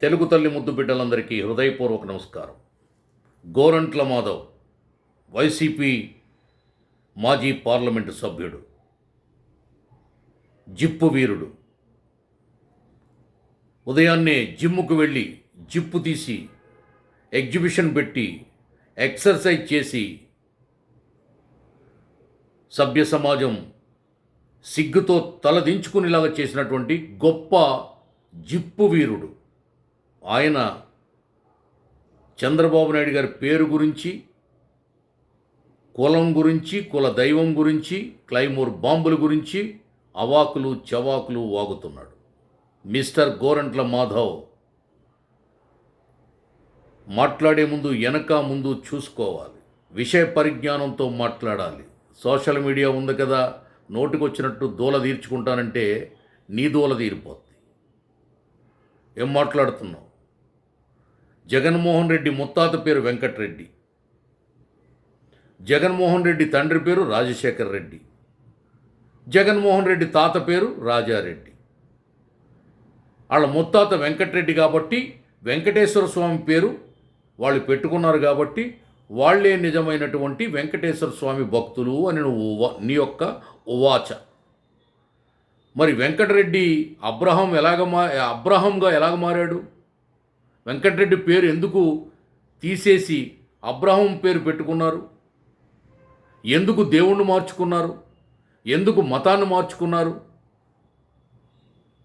తెలుగు తల్లి ముద్దు బిడ్డలందరికీ హృదయపూర్వక నమస్కారం. గోరంట్ల మాధవ్ వైసీపీ మాజీ పార్లమెంటు సభ్యుడు, జిప్పు వీరుడు. ఉదయాన్నే జిమ్ముకు వెళ్ళి జిప్పు తీసి ఎగ్జిబిషన్ పెట్టి ఎక్సర్సైజ్ చేసి సభ్య సమాజం సిగ్గుతో తలదించుకునేలాగా చేసినటువంటి గొప్ప జిప్పు వీరుడు. ఆయన చంద్రబాబు నాయుడు గారి పేరు గురించి, కులం గురించి, కుల దైవం గురించి, క్లైమోర్ బాంబుల గురించి అవాకులు చవాకులు వాగుతున్నాడు. మిస్టర్ గోరంట్ల మాధవ్ మాట్లాడే ముందు వెనక ముందు చూసుకోవాలి, విషయ పరిజ్ఞానంతో మాట్లాడాలి. సోషల్ మీడియా ఉంది కదా, నోటికొచ్చినట్టు దూల తీర్చుకుంటానంటే నీ దూల తీరిపోద్ది. ఏం మాట్లాడుతున్నావు? జగన్మోహన్ రెడ్డి ముత్తాత పేరు వెంకటరెడ్డి, జగన్మోహన్ రెడ్డి తండ్రి పేరు రాజశేఖర్ రెడ్డి, జగన్మోహన్ రెడ్డి తాత పేరు రాజారెడ్డి. వాళ్ళ ముత్తాత వెంకటరెడ్డి కాబట్టి వెంకటేశ్వర స్వామి పేరు వాళ్ళు పెట్టుకున్నారు కాబట్టి వాళ్లే నిజమైనటువంటి వెంకటేశ్వర స్వామి భక్తులు అని నువ్వు నీ యొక్క ఉవాచ. మరి వెంకటరెడ్డి అబ్రహంగా ఎలాగ మారాడు? వెంకటరెడ్డి పేరు ఎందుకు తీసేసి అబ్రహం పేరు పెట్టుకున్నారు? ఎందుకు దేవుణ్ణి మార్చుకున్నారు? ఎందుకు మతాన్ని మార్చుకున్నారు?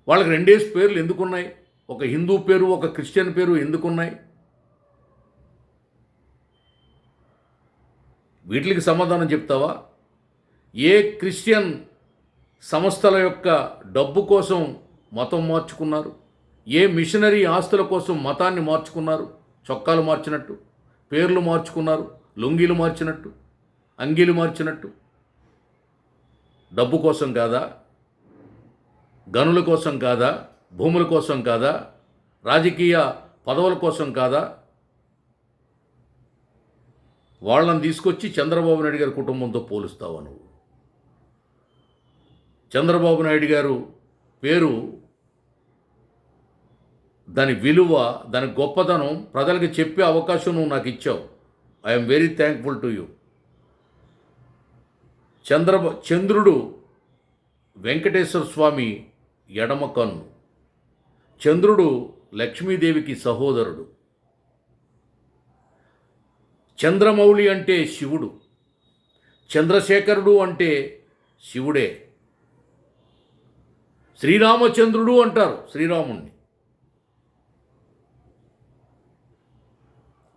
వాళ్ళకి రెండేసి పేర్లు ఎందుకున్నాయి? ఒక హిందూ పేరు, ఒక క్రిస్టియన్ పేరు ఎందుకున్నాయి? వీటికి సమాధానం చెప్తావా? ఏ క్రిస్టియన్ సంస్థల యొక్క డబ్బు కోసం మతం మార్చుకున్నారు? ఏ మిషనరీ ఆస్తుల కోసం మతాన్ని మార్చుకున్నారు? చొక్కాలు మార్చినట్టు, పేర్లు మార్చుకున్నారు, లుంగీలు మార్చినట్టు, అంగీలు మార్చినట్టు. డబ్బు కోసం కాదా? గనుల కోసం కాదా? భూముల కోసం కాదా? రాజకీయ పదవుల కోసం కాదా? వాళ్ళని తీసుకొచ్చి చంద్రబాబు నాయుడు గారి కుటుంబంతో పోలుస్తావా నువ్వు? చంద్రబాబు నాయుడు గారు పేరు, దాని విలువ, దాని గొప్పతనం ప్రజలకు చెప్పే అవకాశం నువ్వు నాకు ఇచ్చావు. I'm very thankful to you. చంద్రుడు వెంకటేశ్వర స్వామి ఎడమ కన్ను, చంద్రుడు లక్ష్మీదేవికి సహోదరుడు. చంద్రమౌళి అంటే శివుడు, చంద్రశేఖరుడు అంటే శివుడే. శ్రీరామచంద్రుడు అంటారు శ్రీరాముణ్ణి.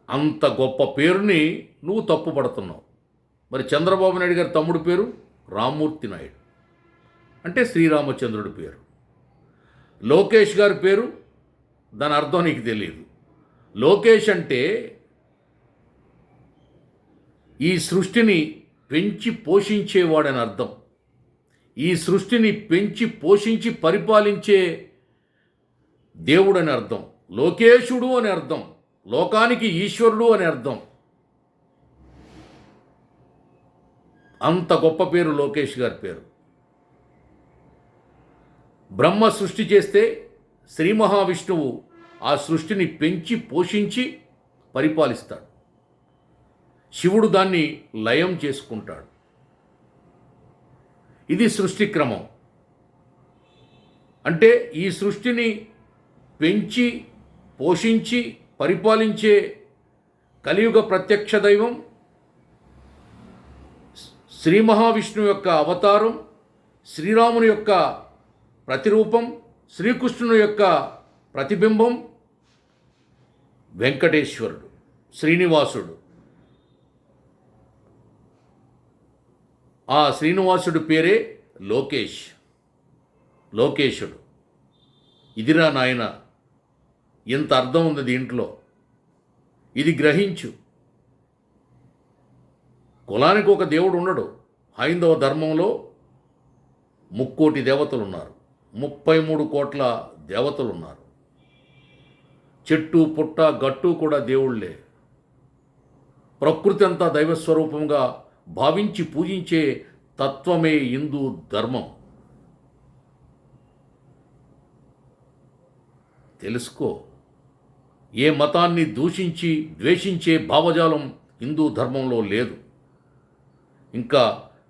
అంత గొప్ప పేరుని నువ్వు తప్పుపడుతున్నావు. మరి చంద్రబాబు నాయుడు గారి తమ్ముడు పేరు రామ్మూర్తి నాయుడు, అంటే శ్రీరామచంద్రుడి పేరు. లోకేష్ గారి పేరు, దాని అర్థం నీకు తెలియదు. లోకేష్ అంటే ఈ సృష్టిని పెంచి పోషించేవాడని అర్థం. ఈ సృష్టిని పెంచి పోషించి పరిపాలించే దేవుడని అర్థం. లోకేశుడు అని అర్థం, లోకానికి ఈశ్వరుడు అని అర్థం. అంత గొప్ప పేరు లోకేష్ గారి పేరు. బ్రహ్మ సృష్టి చేస్తే శ్రీ మహావిష్ణువు ఆ సృష్టిని పెంచి పోషించి పరిపాలిస్తాడు. శివుడు దాన్ని లయం చేసుకుంటాడు. ఇది సృష్టి క్రమం. అంటే ఈ సృష్టిని పెంచి పోషించి పరిపాలించే కలియుగ ప్రత్యక్ష దైవం శ్రీ మహావిష్ణువు యొక్క అవతారం, శ్రీరాముని యొక్క ప్రతిరూపం, శ్రీకృష్ణుని యొక్క ప్రతిబింబం వెంకటేశ్వరుడు, శ్రీనివాసుడు. ఆ శ్రీనివాసుడి పేరే లోకేశుడు. ఇదిరా నాయన, ఇంత అర్థం ఉంది దీంట్లో. ఇది గ్రహించు. కులానికి ఒక దేవుడు ఉండడు. హైందవ ధర్మంలో 3 కోటి దేవతలు ఉన్నారు, 33 కోట్ల దేవతలు ఉన్నారు. చెట్టు పుట్ట గట్టు కూడా దేవుళ్ళే. ప్రకృతి అంతా దైవస్వరూపంగా భావించి పూజించే తత్వమే హిందూ ధర్మం. తెలుసుకో. ఏ మతాన్ని దూషించి ద్వేషించే భావజాలం హిందూ ధర్మంలో లేదు. ఇంకా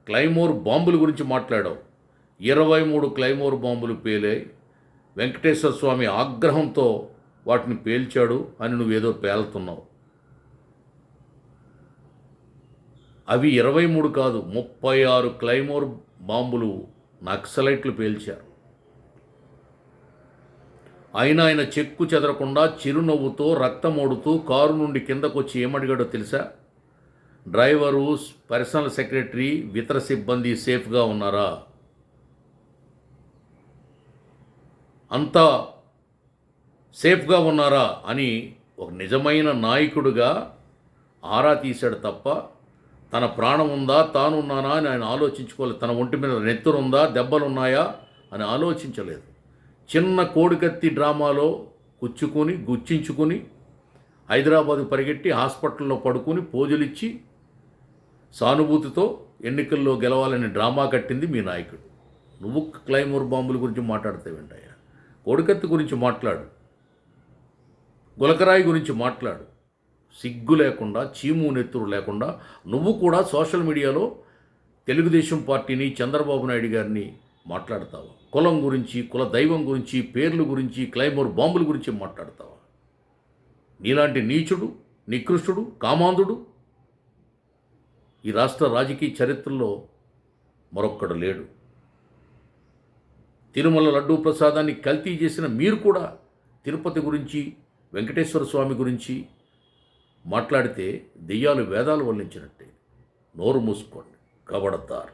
క్లైమోర్ బాంబుల గురించి మాట్లాడావు. 23 క్లైమోర్ బాంబులు పేలాయి. వెంకటేశ్వర స్వామి ఆగ్రహంతో వాటిని పేల్చాడు అని నువ్వేదో పేలుతున్నావు. అవి 23 కాదు, 36 క్లైమోర్ బాంబులు నక్సలైట్లు పేల్చారు. అయినా ఆయన చెక్కు చెదరకుండా చిరునవ్వుతో రక్తమోడుతూ కారు నుండి కిందకొచ్చి ఏమడిగాడో తెలుసా? డ్రైవరు, పర్సనల్ సెక్రటరీ, ఇతర సిబ్బంది సేఫ్గా ఉన్నారా? అంతా సేఫ్గా ఉన్నారా అని ఒక నిజమైన నాయకుడిగా ఆరా తీశాడు తప్ప తన ప్రాణం ఉందా, తానున్నానా అని ఆయన ఆలోచించుకోలేదు. తన ఒంటి మీద నెత్తురుందా, దెబ్బలున్నాయా అని ఆలోచించలేదు. చిన్న కోడికత్తి డ్రామాలో గుచ్చించుకుని హైదరాబాద్ పరిగెట్టి హాస్పిటల్లో పడుకుని పోజులిచ్చి సానుభూతితో ఎన్నికల్లో గెలవాలని డ్రామా కట్టింది మీ నాయకుడు. నువ్వు క్లైమోర్ బాంబుల గురించి మాట్లాడతావేంటయ్యా? కోడికత్తి గురించి మాట్లాడు, గులకరాయి గురించి మాట్లాడు. సిగ్గు లేకుండా, చీము నెత్తురు లేకుండా నువ్వు కూడా సోషల్ మీడియాలో తెలుగుదేశం పార్టీని, చంద్రబాబు నాయుడు గారిని మాట్లాడతావా? కులం గురించి, కుల దైవం గురించి, పేర్ల గురించి, క్లైమోర్ బాంబుల గురించి మాట్లాడతావా? నీలాంటి నీచుడు, నికృష్టుడు, కామాంధుడు ఈ రాష్ట్ర రాజకీయ చరిత్రలో మరొక్కడు లేడు. తిరుమల లడ్డూ ప్రసాదాన్ని కల్తీ చేసిన మీరు కూడా తిరుపతి గురించి, వెంకటేశ్వర స్వామి గురించి మాట్లాడితే దెయ్యాలు వేదాలు వల్లించినట్టే. నోరు మూసుకోండి, కబడతారు.